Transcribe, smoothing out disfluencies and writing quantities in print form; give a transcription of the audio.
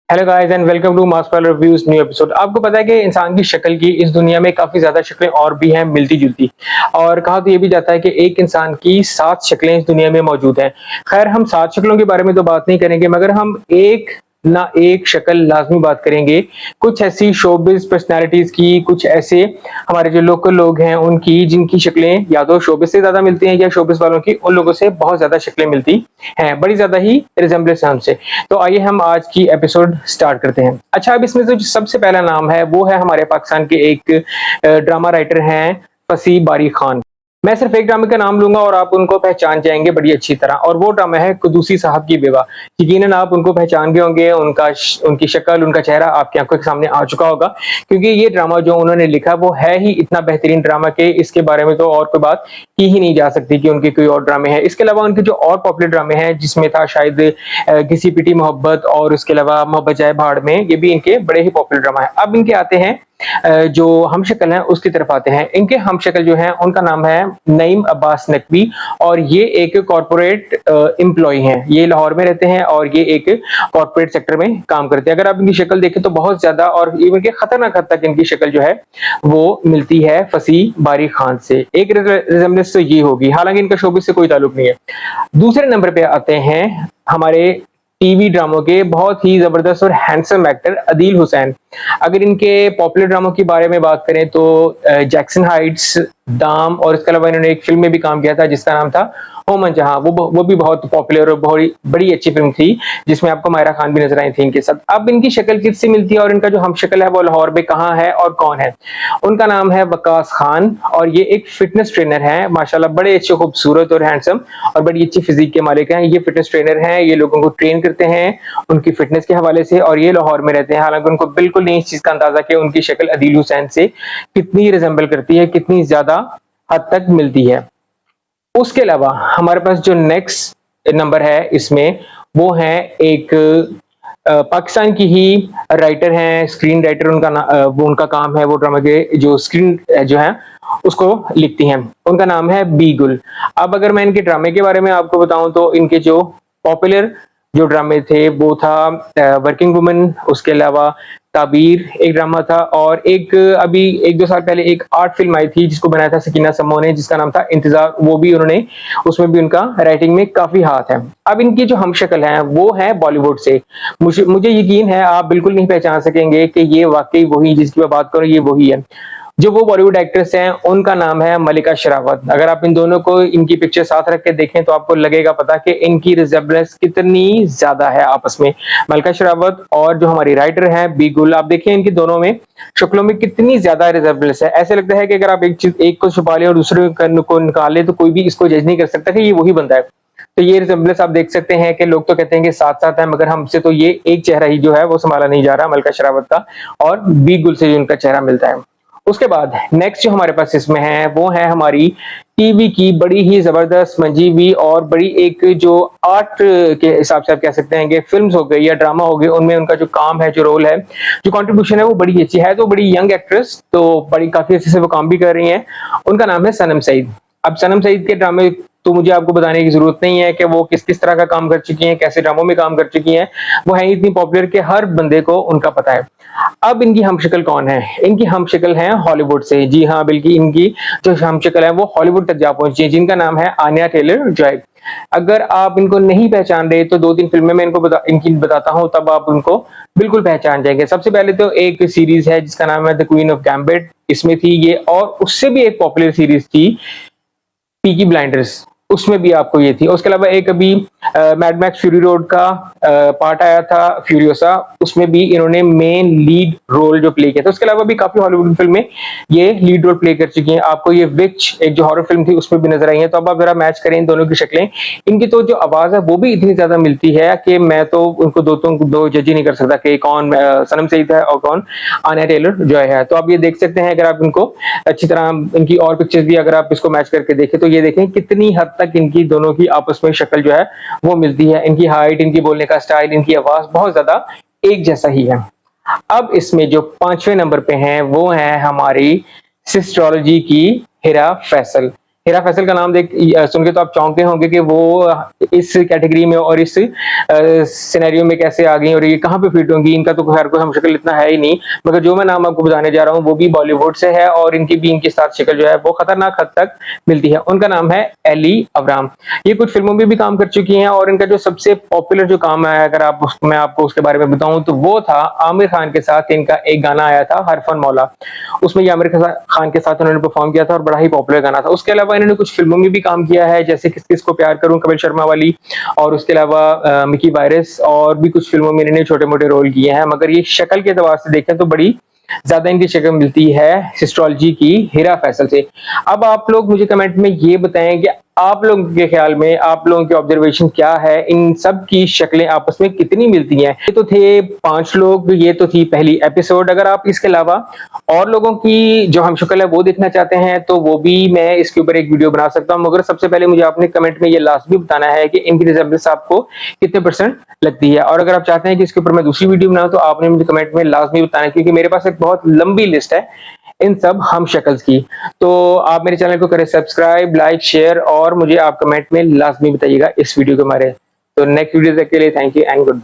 Hello guys and welcome to mass parlour reviews new episode. आपको पता है कि इंसान की शक्ल की इस दुनिया में काफी ज्यादा शक्लें और भी हैं मिलती जुलती। और कहा तो ये भी जाता है कि एक इंसान की 7 शक्लें इस दुनिया में मौजूद हैं। खैर हम 7 शक्लों के बारे में तो बात नहीं करेंगे, मगर हम एक ना एक शक्ल लाजमी बात करेंगे। कुछ ऐसी शोबिज पर्सनालिटीज की, कुछ ऐसे हमारे जो लोकल लोग हैं उनकी, जिनकी शक्लें या तो शोबिज से ज्यादा मिलती हैं या शोबिज वालों की उन लोगों से बहुत ज्यादा शक्लें मिलती हैं, बड़ी ज्यादा ही रिजेम्बलेंस है हमसे। तो आइए हम आज की एपिसोड स्टार्ट करते हैं। अच्छा, अब इसमें जो सबसे पहला नाम है वो है हमारे पाकिस्तान के एक ड्रामा राइटर हैं, फसी बारी खान। मैं सिर्फ एक ड्रामे का नाम लूंगा और आप उनको पहचान जाएंगे बड़ी अच्छी तरह, और वो ड्रामा है कुदूसी साहब की बेवा। यकीनन आप उनको पहचान गए होंगे, उनकी शक्ल, उनका चेहरा आपकी आंखों के सामने आ चुका होगा, क्योंकि ये ड्रामा जो उन्होंने लिखा वो है ही इतना बेहतरीन ड्रामा के इसके बारे में तो और कोई बात की ही नहीं जा सकती कि उनके कोई और ड्रामे हैं। इसके अलावा उनके जो और पॉपुलर ड्रामे हैं, जिसमें था शायद किसी पिटी मोहब्बत, और उसके अलावा मोहब्बत जाए भाड़ में, ये भी इनके बड़े ही पॉपुलर ड्रामा है। अब इनके आते हैं जो हमशक्ल हैं उसकी तरफ आते हैं। इनके हमशक्ल जो हैं उनका नाम है नईम अब्बास नकवी, और ये एक कॉर्पोरेट एम्प्लॉय हैं। ये लाहौर में रहते हैं और ये एक कॉर्पोरेट सेक्टर में काम करते हैं। अगर आप इनकी शक्ल देखें तो बहुत ज्यादा और इवन के खतरनाक हद तक इनकी शक्ल जो है वो मिलती है फसी बारी खान से। एक रिजेम्बलेंस तो ये होगी, हालांकि इनका शोबिस से कोई ताल्लुक नहीं है। दूसरे नंबर पे आते हैं हमारे टीवी ड्रामों के बहुत ही जबरदस्त और हैंडसम एक्टर अदील हुसैन। अगर इनके पॉपुलर ड्रामों के बारे में बात करें तो जैक्सन हाइट्स, दाम, और इसके अलावा इन्होंने एक फिल्म में भी काम किया था जिसका नाम था होमन जहां। वो भी बहुत पॉपुलर और बहुत बड़ी अच्छी फिल्म थी, जिसमें आपको मायरा खान भी नजर आई थी इनके साथ। अब इनकी शक्ल किससे मिलती है और इनका जो हमशक्ल है वो लाहौर में कहाँ है और कौन है? उनका नाम है वकास खान, और ये एक फिटनेस ट्रेनर है। माशाल्लाह बड़े अच्छे, खूबसूरत और हैंडसम और बड़ी अच्छी फिजिक के मालिक हैं। ये फिटनेस ट्रेनर हैं, ये लोगों को ट्रेन करते हैं उनकी फिटनेस के हवाले से, और ये लाहौर में रहते हैं। हालांकि उनको बिल्कुल नहीं इस चीज का अंदाजा कि उनकी शक्ल अदील हुसैन से कितनी रिजेंबल करती है, कितनी ज्यादा हद तक मिलती है। उसके अलावा हमारे पास जो नेक्स्ट नंबर है इसमें, वो है एक पाकिस्तान की ही राइटर हैं, स्क्रीन राइटर वो उनका काम है, वो ड्रामा के जो स्क्रीन जो है उसको लिखती हैं। उनका नाम है बी गुल। अब अगर मैं इनके ड्रामे के बारे में आपको बताऊं तो इनके जो पॉपुलर जो ड्रामे थे वो था वर्किंग वुमन, उसके अलावा ताबीर एक ड्रामा था, और एक अभी 1-2 साल पहले एक आर्ट फिल्म आई थी जिसको बनाया था सकीना समो ने, जिसका नाम था इंतजार। वो भी उन्होंने, उसमें भी उनका राइटिंग में काफी हाथ है। अब इनकी जो हमशक्ल हैं वो है बॉलीवुड से। मुझे यकीन है आप बिल्कुल नहीं पहचान सकेंगे कि ये वाकई वही जिसकी मैं बात करूं, ये वही है। जो वो बॉलीवुड एक्ट्रेस हैं उनका नाम है मलिका शेरावत। अगर आप इन दोनों को, इनकी पिक्चर साथ रख के देखें तो आपको लगेगा पता कि इनकी रिजेम्बलेंस कितनी ज्यादा है आपस में। मलिका शेरावत और जो हमारी राइटर हैं बी गुल, आप देखिए इनकी दोनों में शक्लों में कितनी ज्यादा रिजेम्बलेंस है। ऐसे लगता है कि अगर आप एक को छुपा लें और दूसरे को निकाल लें तो कोई भी इसको जज नहीं कर सकता कि ये वही बंदा है। तो ये रिजेम्बलेंस आप देख सकते हैं कि लोग तो कहते हैं कि साथ साथ है, मगर हमसे तो ये एक चेहरा ही जो है वो संभाला नहीं जा रहा मलिका शेरावत का, और बी गुल से जो उनका चेहरा मिलता है। उसके बाद नेक्स्ट जो हमारे पास इसमें है वो है हमारी टीवी की बड़ी ही जबरदस्त मंजी हुई और बड़ी एक जो आर्ट के हिसाब से आप कह सकते हैं कि फिल्म्स हो गई या ड्रामा हो गए, उनमें उनका जो काम है, जो रोल है, जो कंट्रीब्यूशन है वो बड़ी अच्छी है। तो बड़ी यंग एक्ट्रेस, तो बड़ी काफी अच्छे से वो काम भी कर रही हैं। उनका नाम है सनम सईद। अब सनम सईद के ड्रामे तो मुझे आपको बताने की जरूरत नहीं है कि वो किस किस तरह का काम कर चुकी हैं, कैसे ड्रामों में काम कर चुकी हैं। वो है इतनी पॉपुलर कि हर बंदे को उनका पता है। अब इनकी हमशक्ल कौन है? इनकी हमशक्ल है हॉलीवुड से। जी हाँ, बल्कि इनकी जो हमशक्ल है वो हॉलीवुड तक जा पहुंची है, जिनका नाम है आन्या टेलर जॉय। अगर आप इनको नहीं पहचान रहे तो 2-3 फिल्में मैं इनकी बताता हूं, तब आप उनको बिल्कुल पहचान जाएंगे। सबसे पहले तो एक सीरीज है जिसका नाम है द क्वीन ऑफ गैम्बिट, इसमें थी ये, और उससे भी एक पॉपुलर सीरीज थी पीकी ब्लाइंडर्स, उसमें भी आपको ये थी। उसके अलावा एक अभी मैड मैक्स फ्यूरी रोड का पार्ट आया था फ्यूरियोसा, उसमें भी इन्होंने मेन लीड रोल जो प्ले किया था। उसके अलावा भी काफी हॉलीवुड फिल्म में ये लीड रोल प्ले कर चुकी हैं। आपको ये विच एक जो हॉरर फिल्म थी उसमें भी नजर आई है। तो अब आप जरा मैच करें इन दोनों की शक्लें, इनकी तो जो आवाज है वो भी इतनी ज्यादा मिलती है कि मैं तो उनको दो जज ही नहीं कर सकता कि कौन सनम सईद है और कौन आन्या टेलर जॉय है। तो आप ये देख सकते हैं, अगर आप इनको अच्छी तरह इनकी और पिक्चर्स भी अगर आप इसको मैच करके देखें तो ये देखें कितनी हद तक इनकी दोनों की आपस में शक्ल जो है वो मिलती है। इनकी हाइट, इनकी बोलने का स्टाइल, इनकी आवाज बहुत ज्यादा एक जैसा ही है। अब इसमें जो 5वें नंबर पे हैं वो है हमारी सिस्ट्रोलॉजी की हिरा फैसल। हिरा फैसल का नाम सुन के तो आप चौंके होंगे कि वो इस कैटेगरी में और इस सिनेरियो में कैसे आ गई और ये कहाँ पे फिट होंगी। इनका तो खैर कोई हमशक्ल इतना है ही नहीं, मगर जो मैं नाम आपको बताने जा रहा हूँ वो भी बॉलीवुड से है और इनके साथ शक्ल जो है वो खतरनाक हद तक मिलती है। उनका नाम है एली अवराम। ये कुछ फिल्मों में भी काम कर चुकी हैं और इनका जो सबसे पॉपुलर जो काम है, अगर मैं आपको उसके बारे में बताऊं तो वो था आमिर खान के साथ इनका एक गाना आया था हर फन मौला। उसमें ये आमिर खान के साथ उन्होंने परफॉर्म किया था और बड़ा ही पॉपुलर गाना था। उसके अलावा इन्होंने कुछ फिल्मों में भी काम किया है, जैसे किस किस को प्यार करूं कपिल शर्मा वाली, और उसके अलावा मिकी वायरस, और भी कुछ फिल्मों में इन्होंने छोटे मोटे रोल किए हैं। मगर ये शक्ल के एतबार से देखें तो बड़ी ज्यादा इनकी शक्ल मिलती है हिस्टोलॉजी की हिरा फैसल से। अब आप लोग मुझे कमेंट में ये बताएं कि आप लोगों के ख्याल में, आप लोगों की ऑब्जर्वेशन क्या है, इन सब की शक्लें आपस में कितनी मिलती हैं। ये तो थे 5 लोग, ये तो थी पहली एपिसोड। अगर आप इसके अलावा और लोगों की जो हम शक्ल है वो देखना चाहते हैं तो वो भी मैं इसके ऊपर एक वीडियो बना सकता हूं, मगर सबसे पहले मुझे आपने कमेंट में ये लाजमी बताना है कि इनकी रिजेम्बलेंस आपको कितने परसेंट लगती है। और अगर आप चाहते हैं कि इसके ऊपर मैं दूसरी वीडियो बनाऊं तो आपने मुझे कमेंट में लाजमी बताना है, क्योंकि मेरे पास एक बहुत लंबी लिस्ट है इन सब हम शक्ल्स की। तो आप मेरे चैनल को करें सब्सक्राइब, लाइक, शेयर, और मुझे आप कमेंट में लाजमी बताइएगा इस वीडियो के बारे। तो नेक्स्ट वीडियो तक के लिए thank you and good bye.